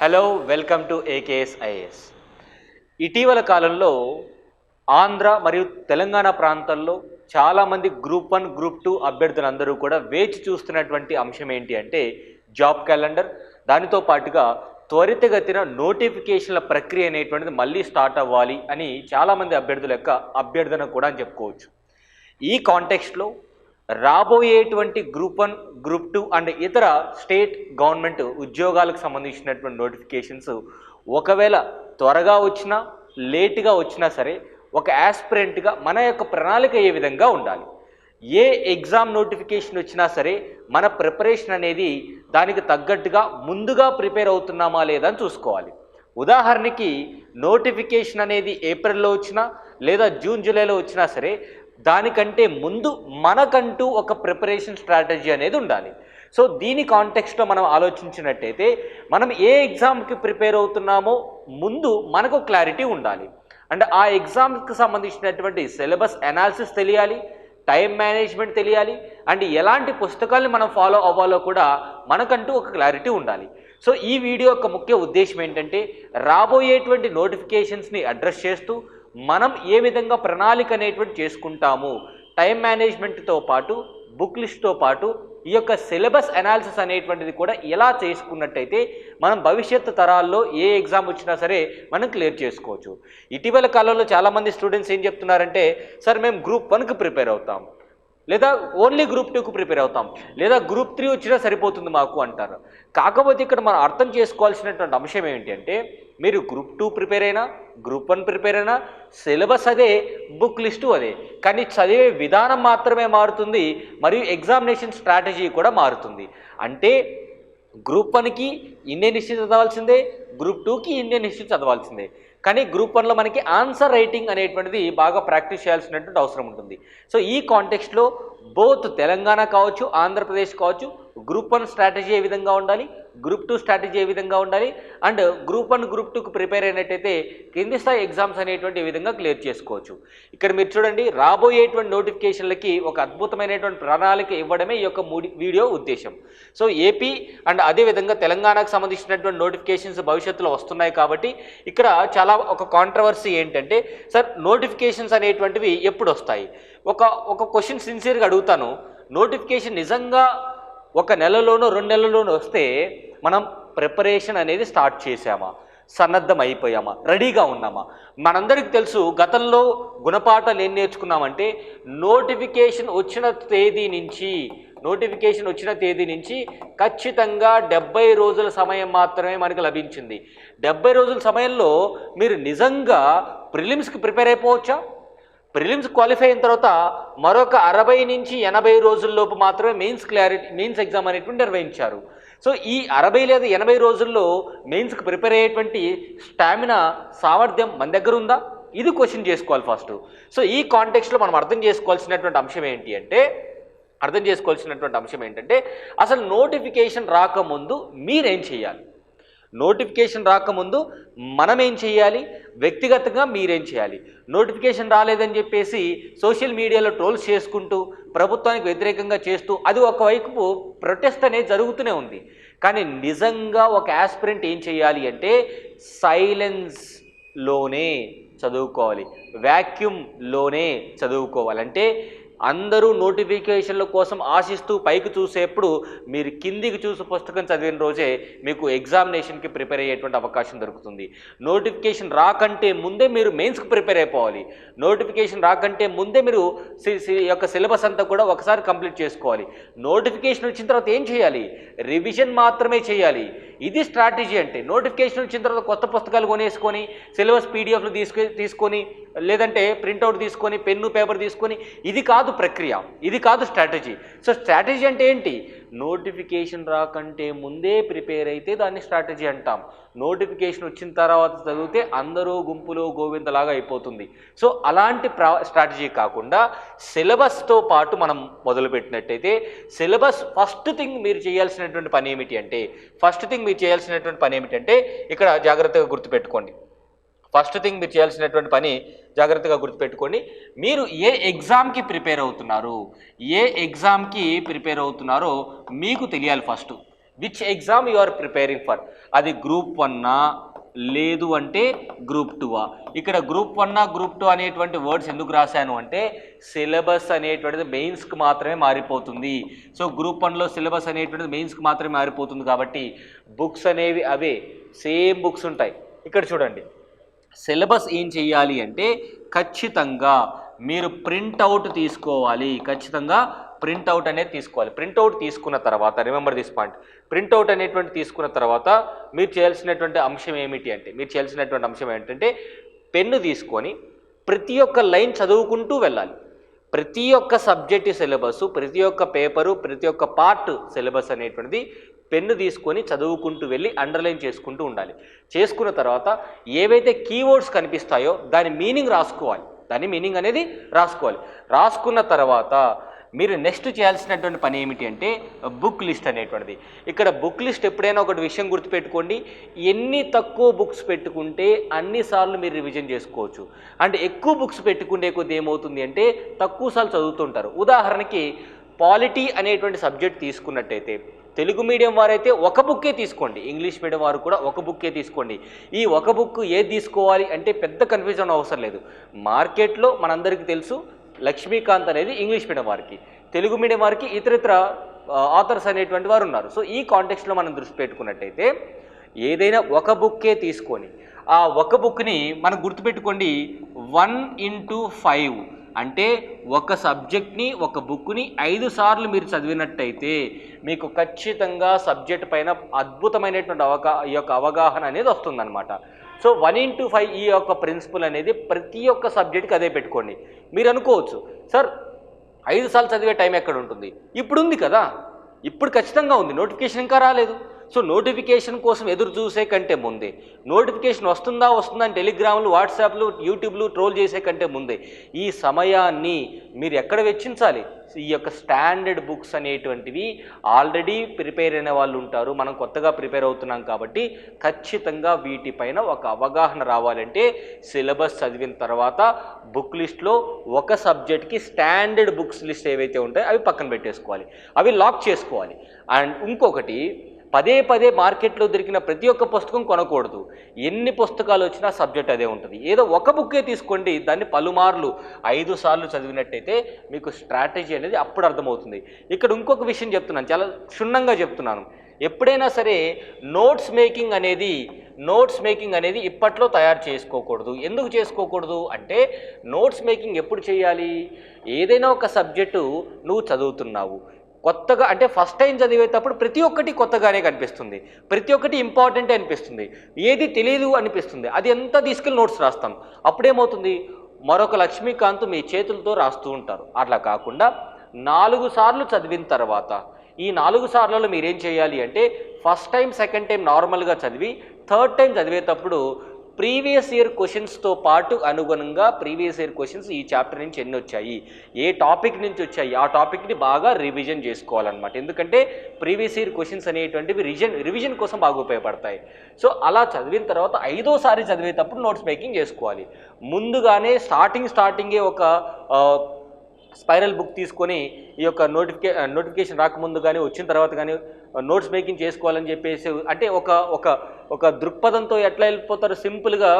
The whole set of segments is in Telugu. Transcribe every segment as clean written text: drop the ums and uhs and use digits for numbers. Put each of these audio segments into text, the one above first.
Hello welcome to AKS IAS. ఇటీవల కాలంలో ఆంధ్ర మరియు తెలంగాణ ప్రాంతాల్లో చాలామంది గ్రూప్ 1 గ్రూప్ 2 అభ్యర్థులందరూ కూడా వేచి చూస్తున్నటువంటి అంశం ఏంటి అంటే జాబ్ క్యాలెండర్. దానితో పాటుగా త్వరితగతిన నోటిఫికేషన్ల ప్రక్రియ అనేటువంటిది మళ్ళీ స్టార్ట్ అవ్వాలి అని చాలామంది అభ్యర్థుల యొక్క అభ్యర్థన కూడా అని చెప్పుకోవచ్చు. ఈ కాంటెక్స్ట్లో రాబోయేటువంటి గ్రూప్ 1 గ్రూప్ 2 అండ్ ఇతర స్టేట్ గవర్నమెంట్ ఉద్యోగాలకు సంబంధించినటువంటి నోటిఫికేషన్స్ ఒకవేళ త్వరగా వచ్చినా లేటుగా వచ్చినా సరే ఒక యాస్పిరెంట్గా మన యొక్క ప్రణాళిక ఏ విధంగా ఉండాలి, ఏ ఎగ్జామ్ నోటిఫికేషన్ వచ్చినా సరే మన ప్రిపరేషన్ అనేది దానికి తగ్గట్టుగా ముందుగా ప్రిపేర్ అవుతున్నామా లేదా అని చూసుకోవాలి. ఉదాహరణకి నోటిఫికేషన్ అనేది ఏప్రిల్లో వచ్చినా లేదా జూన్ జూలైలో వచ్చినా సరే దానికంటే ముందు మనకంటూ ఒక ప్రిపరేషన్ స్ట్రాటజీ అనేది ఉండాలి. సో దీని కాంటెక్స్ట్లో మనం ఆలోచించినట్టయితే మనం ఏ ఎగ్జామ్కి ప్రిపేర్ అవుతున్నామో ముందు మనకు క్లారిటీ ఉండాలి. అంటే ఆ ఎగ్జామ్కి సంబంధించినటువంటి సిలబస్ అనాలిసిస్ తెలియాలి, టైం మేనేజ్మెంట్ తెలియాలి, అండ్ ఎలాంటి పుస్తకాలను మనం ఫాలో అవ్వాలో కూడా మనకంటూ ఒక క్లారిటీ ఉండాలి. సో ఈ వీడియో యొక్క ముఖ్య ఉద్దేశం ఏంటంటే రాబోయేటువంటి నోటిఫికేషన్స్ని అడ్రస్ చేస్తూ మనం ఏ విధంగా ప్రణాళిక అనేటువంటి చేసుకుంటాము, టైం మేనేజ్మెంట్తో పాటు బుక్ లిస్ట్తో పాటు ఈ యొక్క సిలబస్ అనాలిసిస్ అనేటువంటిది కూడా ఎలా చేసుకున్నట్టయితే మనం భవిష్యత్తు తరాల్లో ఏ ఎగ్జామ్ వచ్చినా సరే మనం క్లియర్ చేసుకోవచ్చు. ఇటీవల కాలంలో చాలామంది స్టూడెంట్స్ ఏం చెప్తున్నారంటే సార్ మేము గ్రూప్ 1కి ప్రిపేర్ అవుతాం, లేదా ఓన్లీ గ్రూప్ 2కు ప్రిపేర్ అవుతాం, లేదా గ్రూప్ 3 వచ్చినా సరిపోతుంది మాకు అంటారు. కాకపోతే ఇక్కడ మనం అర్థం చేసుకోవాల్సినటువంటి అంశం ఏంటి అంటే మీరు గ్రూప్ 2 ప్రిపేర్ అయినా గ్రూప్ 1 ప్రిపేర్ అయినా సిలబస్ అదే, బుక్ లిస్టు అదే, కానీ చదివే విధానం మాత్రమే మారుతుంది మరియు ఎగ్జామినేషన్ స్ట్రాటజీ కూడా మారుతుంది. అంటే గ్రూప్ 1కి ఇండియన్ హిస్టరీ చదవాల్సిందే, గ్రూప్ 2కి ఇండియన్ హిస్టరీ చదవాల్సిందే. కానీ గ్రూప్ 1లో మనకి ఆన్సర్ రైటింగ్ అనేటువంటిది బాగా ప్రాక్టీస్ చేయాల్సినటువంటి అవసరం ఉంటుంది. సో ఈ కాంటెక్స్ట్లో బోత్ తెలంగాణ కావచ్చు, ఆంధ్రప్రదేశ్ కావచ్చు, గ్రూప్ 1 స్ట్రాటజీ ఏ విధంగా ఉండాలి, గ్రూప్ 2 స్ట్రాటజీ ఏ విధంగా ఉండాలి, అండ్ గ్రూప్ 1 గ్రూప్ 2కు ప్రిపేర్ అయినట్టయితే కింది స్థాయి ఎగ్జామ్స్ అనేటువంటి ఈ విధంగా క్లియర్ చేసుకోవచ్చు. ఇక్కడ మీరు చూడండి, రాబోయేటువంటి నోటిఫికేషన్లకి ఒక అద్భుతమైనటువంటి ప్రణాళిక ఇవ్వడమే ఈ యొక్క వీడియో ఉద్దేశం. సో ఏపీ అండ్ అదేవిధంగా తెలంగాణకు సంబంధించినటువంటి నోటిఫికేషన్స్ భవిష్యత్తులో వస్తున్నాయి కాబట్టి ఇక్కడ చాలా ఒక కాంట్రవర్సీ ఏంటంటే సార్ నోటిఫికేషన్స్ అనేటువంటివి ఎప్పుడు వస్తాయి. ఒక క్వశ్చన్ సిన్సియర్గా అడుగుతాను, నోటిఫికేషన్ నిజంగా ఒక నెలలోనో 2 నెలల్లోనో వస్తే మనం ప్రిపరేషన్ అనేది స్టార్ట్ చేసామా, సన్నద్ధం అయిపోయామా, రెడీగా ఉన్నామా? మనందరికీ తెలుసు గతంలో గుణపాఠాలు ఏం నేర్చుకున్నామంటే నోటిఫికేషన్ వచ్చిన తేదీ నుంచి ఖచ్చితంగా 70 రోజుల సమయం మాత్రమే మనకు లభించింది. 70 రోజుల సమయంలో మీరు నిజంగా ప్రిలిమ్స్కి ప్రిపేర్ అయిపోవచ్చా? ప్రిలిమ్స్ క్వాలిఫై అయిన తర్వాత మరొక 60 నుంచి 80 రోజుల్లోపు మాత్రమే మెయిన్స్ ఎగ్జామ్ అనేటువంటి నిర్వహించారు. సో ఈ 60 లేదా 80 రోజుల్లో మెయిన్స్కి ప్రిపేర్ అయ్యేటువంటి స్టామినా, సామర్థ్యం మన దగ్గర ఉందా? ఇది క్వశ్చన్ చేసుకోవాలి ఫస్ట్. సో ఈ కాంటెక్స్ట్లో మనం అర్థం చేసుకోవాల్సినటువంటి అంశం ఏంటంటే అసలు నోటిఫికేషన్ రాకముందు మీరేం చేయాలి, నోటిఫికేషన్ రాకముందు మనం ఏం చేయాలి, వ్యక్తిగతంగా మీరేం చేయాలి. నోటిఫికేషన్ రాలేదని చెప్పేసి సోషల్ మీడియాలో ట్రోల్స్ చేసుకుంటూ ప్రభుత్వానికి వ్యతిరేకంగా చేస్తూ అది ఒకవైపు ప్రొటెస్ట్ అనేది జరుగుతూనే ఉంది. కానీ నిజంగా ఒక యాస్పిరెంట్ ఏం చేయాలి అంటే సైలెన్స్లోనే చదువుకోవాలి, వ్యాక్యూమ్లోనే చదువుకోవాలి. అంటే అందరూ నోటిఫికేషన్ల కోసం ఆశిస్తూ పైకి చూసేప్పుడు మీరు కిందికి చూసి పుస్తకం చదివిన రోజే మీకు ఎగ్జామినేషన్కి ప్రిపేర్ అయ్యేటువంటి అవకాశం దొరుకుతుంది. నోటిఫికేషన్ రాకంటే ముందే మీరు మెయిన్స్కి ప్రిపేర్ అయిపోవాలి. నోటిఫికేషన్ రాకంటే ముందే మీరు యొక్క సిలబస్ అంతా కూడా ఒకసారి కంప్లీట్ చేసుకోవాలి. నోటిఫికేషన్ వచ్చిన తర్వాత ఏం చేయాలి, రివిజన్ మాత్రమే చేయాలి. ఇది స్ట్రాటజీ అంటే. నోటిఫికేషన్ వచ్చిన తర్వాత కొత్త పుస్తకాలు కొనేసుకొని సిలబస్ పీడిఎఫ్లు తీసుకొని లేదంటే ప్రింట్అవుట్ తీసుకొని పెన్ను పేపర్ తీసుకొని ఇది కాదు ప్రక్రియ, ఇది కాదు స్ట్రాటజీ. సో స్ట్రాటజీ అంటే ఏంటి, నోటిఫికేషన్ రాకంటే ముందే ప్రిపేర్ అయితే దాన్ని స్ట్రాటజీ అంటాం. నోటిఫికేషన్ వచ్చిన తర్వాత చదివితే అందరూ గుంపులో గోవిందలాగా అయిపోతుంది. సో అలాంటి స్ట్రాటజీ కాకుండా సిలబస్తో పాటు మనం మొదలుపెట్టినట్టయితే సిలబస్ ఫస్ట్ థింగ్ మీరు చేయాల్సినటువంటి పని ఏమిటి అంటే ఇక్కడ జాగ్రత్తగా గుర్తుపెట్టుకోండి. ఫస్ట్ థింగ్ మీరు చేయాల్సినటువంటి పని జాగ్రత్తగా గుర్తుపెట్టుకోండి, మీరు ఏ ఎగ్జామ్కి ప్రిపేర్ అవుతున్నారో మీకు తెలియాలి. First which exam you are preparing for. అది గ్రూప్ 1 లేదు అంటే గ్రూప్ 2. ఇక్కడ గ్రూప్ 1 గ్రూప్ 2 అనేటువంటి వర్డ్స్ ఎందుకు రాశాను అంటే సిలబస్ అనేటువంటిది మెయిన్స్కి మాత్రమే మారిపోతుంది. సో గ్రూప్ 1లో సిలబస్ అనేటువంటిది మెయిన్స్కి మాత్రమే మారిపోతుంది కాబట్టి బుక్స్ అనేవి అవే సేమ్ బుక్స్ ఉంటాయి. ఇక్కడ చూడండి, సిలబస్ ఏం చేయాలి అంటే ఖచ్చితంగా మీరు ప్రింట్అవుట్ తీసుకోవాలి. ఖచ్చితంగా ప్రింట్అవుట్ అనేది తీసుకోవాలి. ప్రింట్అవుట్ తీసుకున్న తర్వాత రిమెంబర్ దిస్ పాయింట్, ప్రింట్అవుట్ అనేటువంటి తీసుకున్న తర్వాత మీరు చేయాల్సినటువంటి అంశం ఏంటంటే పెన్ను తీసుకొని ప్రతి ఒక్క లైన్ చదువుకుంటూ వెళ్ళాలి. ప్రతి ఒక్క సబ్జెక్ట్ సిలబస్, ప్రతి ఒక్క పేపరు, ప్రతి ఒక్క పార్ట్ సిలబస్ అనేటువంటిది పెన్ను తీసుకొని చదువుకుంటూ వెళ్ళి అండర్లైన్ చేసుకుంటూ ఉండాలి. చేసుకున్న తర్వాత ఏవైతే కీవర్డ్స్ కనిపిస్తాయో దాని మీనింగ్ రాసుకోవాలి. రాసుకున్న తర్వాత మీరు నెక్స్ట్ చేయాల్సినటువంటి పని ఏమిటి అంటే బుక్ లిస్ట్ అనేటువంటిది. ఇక్కడ బుక్ లిస్ట్ ఎప్పుడైనా ఒకటి విషయం గుర్తుపెట్టుకోండి, ఎన్ని తక్కువ బుక్స్ పెట్టుకుంటే అన్నిసార్లు మీరు రివిజన్ చేసుకోవచ్చు. అంటే ఎక్కువ బుక్స్ పెట్టుకుంటే కొద్ది ఏమవుతుంది అంటే తక్కువ సార్లు చదువుతుంటారు. ఉదాహరణకి పాలిటీ అనేటువంటి సబ్జెక్ట్ తీసుకున్నట్టయితే తెలుగు మీడియం వారైతే ఒక బుక్కే తీసుకోండి, ఇంగ్లీష్ మీడియం వారు కూడా ఒక బుక్కే తీసుకోండి. ఈ ఒక బుక్ ఏది తీసుకోవాలి అంటే పెద్ద కన్ఫ్యూజన్ అవసరం లేదు. మార్కెట్లో మనందరికీ తెలుసు లక్ష్మీకాంత్ అనేది ఇంగ్లీష్ మీడియం వారికి, తెలుగు మీడియం వారికి ఇతరితర ఆథర్స్ అనేటువంటి వారు ఉన్నారు. సో ఈ కాంటెక్స్ట్లో మనం దృష్టి పెట్టుకున్నట్టయితే ఏదైనా ఒక బుక్కే తీసుకొని ఆ ఒక బుక్ని మనం గుర్తుపెట్టుకోండి 1x5 అంటే ఒక సబ్జెక్ట్ని ఒక బుక్ని 5 సార్లు మీరు చదివినట్టయితే మీకు ఖచ్చితంగా సబ్జెక్ట్ పైన అద్భుతమైనటువంటి ఈ యొక్క అవగాహన అనేది వస్తుందన్నమాట. సో 1x5 ఈ యొక్క ప్రిన్సిపల్ అనేది ప్రతి ఒక్క సబ్జెక్ట్కి అదే పెట్టుకోండి. మీరు అనుకోవచ్చు సార్ 5 సార్లు చదివే టైం ఎక్కడ ఉంటుంది, ఇప్పుడు ఉంది కదా, ఇప్పుడు ఖచ్చితంగా ఉంది, నోటిఫికేషన్ ఇంకా రాలేదు. సో నోటిఫికేషన్ కోసం ఎదురు చూసే కంటే ముందే, నోటిఫికేషన్ వస్తుందా అని టెలిగ్రామ్లు, వాట్సాప్లు, యూట్యూబ్లు ట్రోల్ చేసే కంటే ముందే ఈ సమయాన్ని మీరు ఎక్కడ వెచ్చించాలి? ఈ యొక్క స్టాండర్డ్ బుక్స్ అనేటువంటివి ఆల్రెడీ ప్రిపేర్ అయిన వాళ్ళు ఉంటారు, మనం కొత్తగా ప్రిపేర్ అవుతున్నాం కాబట్టి ఖచ్చితంగా వీటిపైన ఒక అవగాహన రావాలంటే సిలబస్ చదివిన తర్వాత బుక్ లిస్ట్లో ఒక సబ్జెక్ట్కి స్టాండర్డ్ బుక్స్ లిస్ట్ ఏవైతే ఉంటాయో అవి పక్కన పెట్టేసుకోవాలి, అవి లాక్ చేసుకోవాలి. అండ్ ఇంకొకటి, పదే మార్కెట్లో దొరికిన ప్రతి ఒక్క పుస్తకం కొనకూడదు. ఎన్ని పుస్తకాలు వచ్చినా సబ్జెక్ట్ అదే ఉంటుంది. ఏదో ఒక బుక్కే తీసుకోండి, దాన్ని పలుమార్లు 5 సార్లు చదివినట్టయితే మీకు స్ట్రాటజీ అనేది అప్పుడు అర్థమవుతుంది. ఇక్కడ ఇంకొక విషయం చెప్తున్నాను, చాలా క్షుణ్ణంగా చెప్తున్నాను. ఎప్పుడైనా సరే నోట్స్ మేకింగ్ అనేది ఇప్పట్లో తయారు చేసుకోకూడదు. ఎందుకు చేసుకోకూడదు అంటే నోట్స్ మేకింగ్ ఎప్పుడు చేయాలి? ఏదైనా ఒక సబ్జెక్టు నువ్వు చదువుతున్నావు, కొత్తగా అంటే ఫస్ట్ టైం చదివేటప్పుడు ప్రతి ఒక్కటి కొత్తగానే కనిపిస్తుంది, ప్రతి ఒక్కటి ఇంపార్టెంట్ అనిపిస్తుంది, ఏది తెలియదు అనిపిస్తుంది. అది ఎంత తీసుకెళ్ళి నోట్స్ రాస్తాం, అప్పుడేమవుతుంది మరొక లక్ష్మీకాంత్ మీ చేతులతో రాస్తూ ఉంటారు. అట్లా కాకుండా 4 సార్లు చదివిన తర్వాత ఈ 4 సార్లలో మీరేం చేయాలి అంటే ఫస్ట్ టైం సెకండ్ టైం నార్మల్గా చదివి థర్డ్ టైం చదివేటప్పుడు ప్రీవియస్ ఇయర్ క్వశ్చన్స్తో పాటు అనుగుణంగా ప్రీవియస్ ఇయర్ క్వశ్చన్స్ ఈ చాప్టర్ నుంచి ఎన్ని వచ్చాయి, ఏ టాపిక్ నుంచి వచ్చాయి, ఆ టాపిక్ని బాగా రివిజన్ చేసుకోవాలన్నమాట. ఎందుకంటే ప్రీవియస్ ఇయర్ క్వశ్చన్స్ అనేటువంటివి రివిజన్ కోసం బాగా ఉపయోగపడతాయి. సో అలా చదివిన తర్వాత 5వ సారి చదివేటప్పుడు నోట్స్ మేకింగ్ చేసుకోవాలి. ముందుగానే స్టార్టింగే ఒక స్పైరల్ బుక్ తీసుకొని ఈ యొక్క నోటిఫికేషన్ రాకముందు కానీ వచ్చిన తర్వాత కానీ నోట్స్ మేకింగ్ చేసుకోవాలని చెప్పేసి అంటే ఒక దృక్పథంతో ఎట్లా వెళ్ళిపోతారు, సింపుల్గా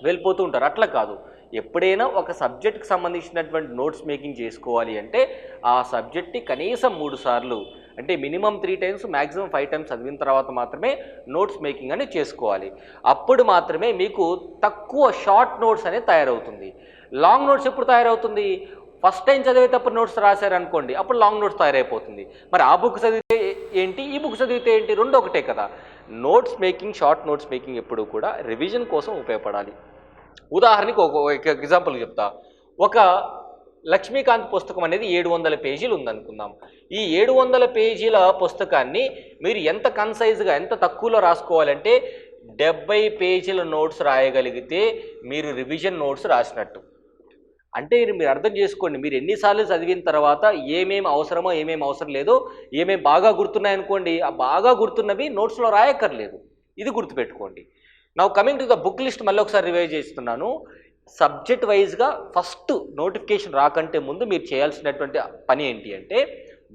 వెళ్ళిపోతూ ఉంటారు. అట్లా కాదు, ఎప్పుడైనా ఒక సబ్జెక్ట్కి సంబంధించినటువంటి నోట్స్ మేకింగ్ చేసుకోవాలి అంటే ఆ సబ్జెక్ట్ని కనీసం 3 సార్లు అంటే మినిమం 3 టైమ్స్ మ్యాక్సిమం 5 టైమ్స్ చదివిన తర్వాత మాత్రమే నోట్స్ మేకింగ్ అనేది చేసుకోవాలి. అప్పుడు మాత్రమే మీకు తక్కువ షార్ట్ నోట్స్ అనేది తయారవుతుంది. లాంగ్ నోట్స్ ఎప్పుడు తయారవుతుంది? ఫస్ట్ టైం చదివేటప్పుడు నోట్స్ రాశారనుకోండి, అప్పుడు లాంగ్ నోట్స్ తయారైపోతుంది. మరి ఆ బుక్ చదివితే ఏంటి, ఈ బుక్ చదివితే ఏంటి, రెండు ఒకటే కదా. Notes making, short notes making ఎప్పుడు కూడా రివిజన్ కోసం ఉపయోగపడాలి. ఉదాహరణకి ఒక ఎగ్జాంపుల్ చెప్తా. ఒక లక్ష్మీకాంత్ పుస్తకం అనేది 700 పేజీలు ఉందనుకుందాం. ఈ 700 పేజీల పుస్తకాన్ని మీరు ఎంత కన్సైజ్గా, ఎంత తక్కువలో రాసుకోవాలంటే 70 పేజీల నోట్స్ రాయగలిగితే మీరు రివిజన్ నోట్స్ రాసినట్టు. అంటే మీరు అర్థం చేసుకోండి, మీరు ఎన్నిసార్లు చదివిన తర్వాత ఏమేమి అవసరమో ఏమేమి అవసరం లేదో, ఏమేమి బాగా గుర్తున్నాయనుకోండి, ఆ బాగా గుర్తున్నవి నోట్స్లో రాయక్కర్లేదు. ఇది గుర్తుపెట్టుకోండి. నా coming to the book list మళ్ళీ ఒకసారి రివైజ్ చేస్తున్నాను. సబ్జెక్ట్ వైజ్గా ఫస్ట్ నోటిఫికేషన్ రాకంటే ముందు మీరు చేయాల్సినటువంటి పని ఏంటి అంటే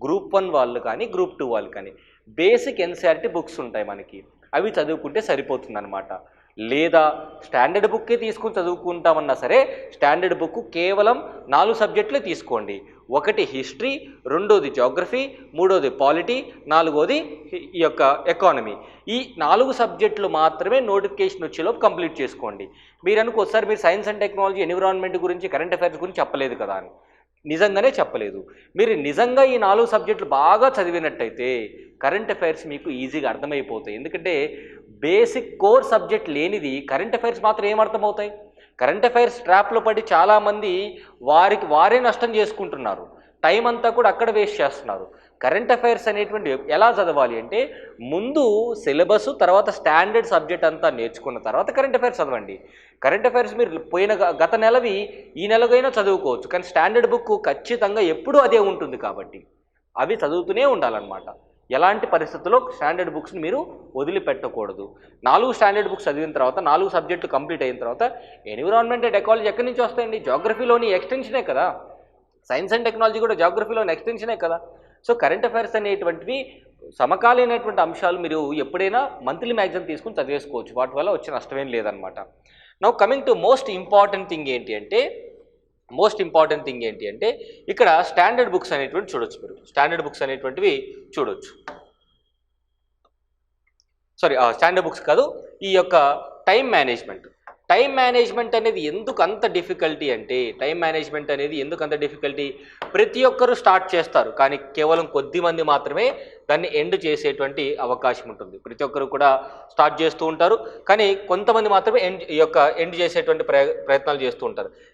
గ్రూప్ 1 వాళ్ళు కానీ గ్రూప్ 2 వాళ్ళు కానీ బేసిక్ ఎన్సీఆర్టీ బుక్స్ ఉంటాయి మనకి, అవి చదువుకుంటే సరిపోతుందన్నమాట. లేదా స్టాండర్డ్ బుక్కే తీసుకుని చదువుకుంటామన్నా సరే స్టాండర్డ్ బుక్ కేవలం 4 సబ్జెక్టులే తీసుకోండి. ఒకటి హిస్టరీ, రెండోది జాగ్రఫీ, మూడోది పాలిటీ, నాలుగోది ఈ యొక్క ఎకానమీ. ఈ 4 సబ్జెక్టులు మాత్రమే నోటిఫికేషన్ వచ్చేలోపు కంప్లీట్ చేసుకోండి. మీరు అనుకోసారి మీరు సైన్స్ అండ్ టెక్నాలజీ, ఎన్విరాన్మెంట్ గురించి, కరెంట్ అఫైర్స్ గురించి చెప్పలేదు కదా అని. నిజంగానే చెప్పలేదు. మీరు నిజంగా ఈ 4 సబ్జెక్టులు బాగా చదివినట్టయితే కరెంట్ అఫైర్స్ మీకు ఈజీగా అర్థమైపోతాయి. ఎందుకంటే బేసిక్ కోర్ సబ్జెక్ట్ లేనిది కరెంట్ అఫైర్స్ మాత్రం ఏం అర్థమవుతాయి? కరెంట్ అఫైర్స్ ట్రాప్లో పడి చాలామంది వారే నష్టం చేసుకుంటున్నారు. టైం అంతా కూడా అక్కడ వేస్ట్ చేస్తున్నారు. కరెంట్ అఫైర్స్ అనేటువంటి ఎలా చదవాలి అంటే ముందు సిలబస్, తర్వాత స్టాండర్డ్ సబ్జెక్ట్ అంతా నేర్చుకున్న తర్వాత కరెంట్ అఫైర్స్ చదవండి. కరెంట్ అఫైర్స్ మీరు గత నెలవి ఈ నెలకైనా చదువుకోవచ్చు, కానీ స్టాండర్డ్ బుక్ ఖచ్చితంగా ఎప్పుడూ అదే ఉంటుంది కాబట్టి అవి చదువుతూనే ఉండాలన్నమాట. ఎలాంటి పరిస్థితుల్లో స్టాండర్డ్ బుక్స్ని మీరు వదిలిపెట్టకూడదు. 4 స్టాండర్డ్ బుక్స్ చదివిన తర్వాత 4 సబ్జెక్టులు కంప్లీట్ అయిన తర్వాత ఎన్విరాన్మెంట్ అండ్ ఎకాలజీ ఎక్కడి నుంచి వస్తాయండి? జాగ్రఫీలోని ఎక్స్టెన్షనే కదా. సైన్స్ అండ్ టెక్నాలజీ కూడా జాగ్రఫీలోని ఎక్స్టెన్షనే కదా. సో కరెంట్ అఫైర్స్ అనేటువంటివి సమకాలీనటువంటి అంశాలు మీరు ఎప్పుడైనా మంత్లీ మ్యాగజైన్ తీసుకుని చదివేసుకోవచ్చు. వాటి వల్ల వచ్చే నష్టమేం లేదనమాట. Now coming to most important thing ఏంటి అంటే ఇక్కడ స్టాండర్డ్ బుక్స్ అనేటువంటి చూడొచ్చు. మీరు స్టాండర్డ్ బుక్స్ అనేటువంటివి చూడొచ్చు. స్టాండర్డ్ బుక్స్ కాదు, ఈ యొక్క టైం మేనేజ్మెంట్ అనేది ఎందుకు అంత డిఫికల్టీ అంటే ప్రతి ఒక్కరూ స్టార్ట్ చేస్తారు, కానీ కేవలం కొద్ది మంది మాత్రమే దాన్ని ఎండ్ చేసేటువంటి అవకాశం ఉంటుంది. ప్రతి ఒక్కరు కూడా స్టార్ట్ చేస్తూ ఉంటారు, కానీ కొంతమంది మాత్రమే ఎండ్ చేసేటువంటి ప్రయత్నాలు చేస్తూ ఉంటారు.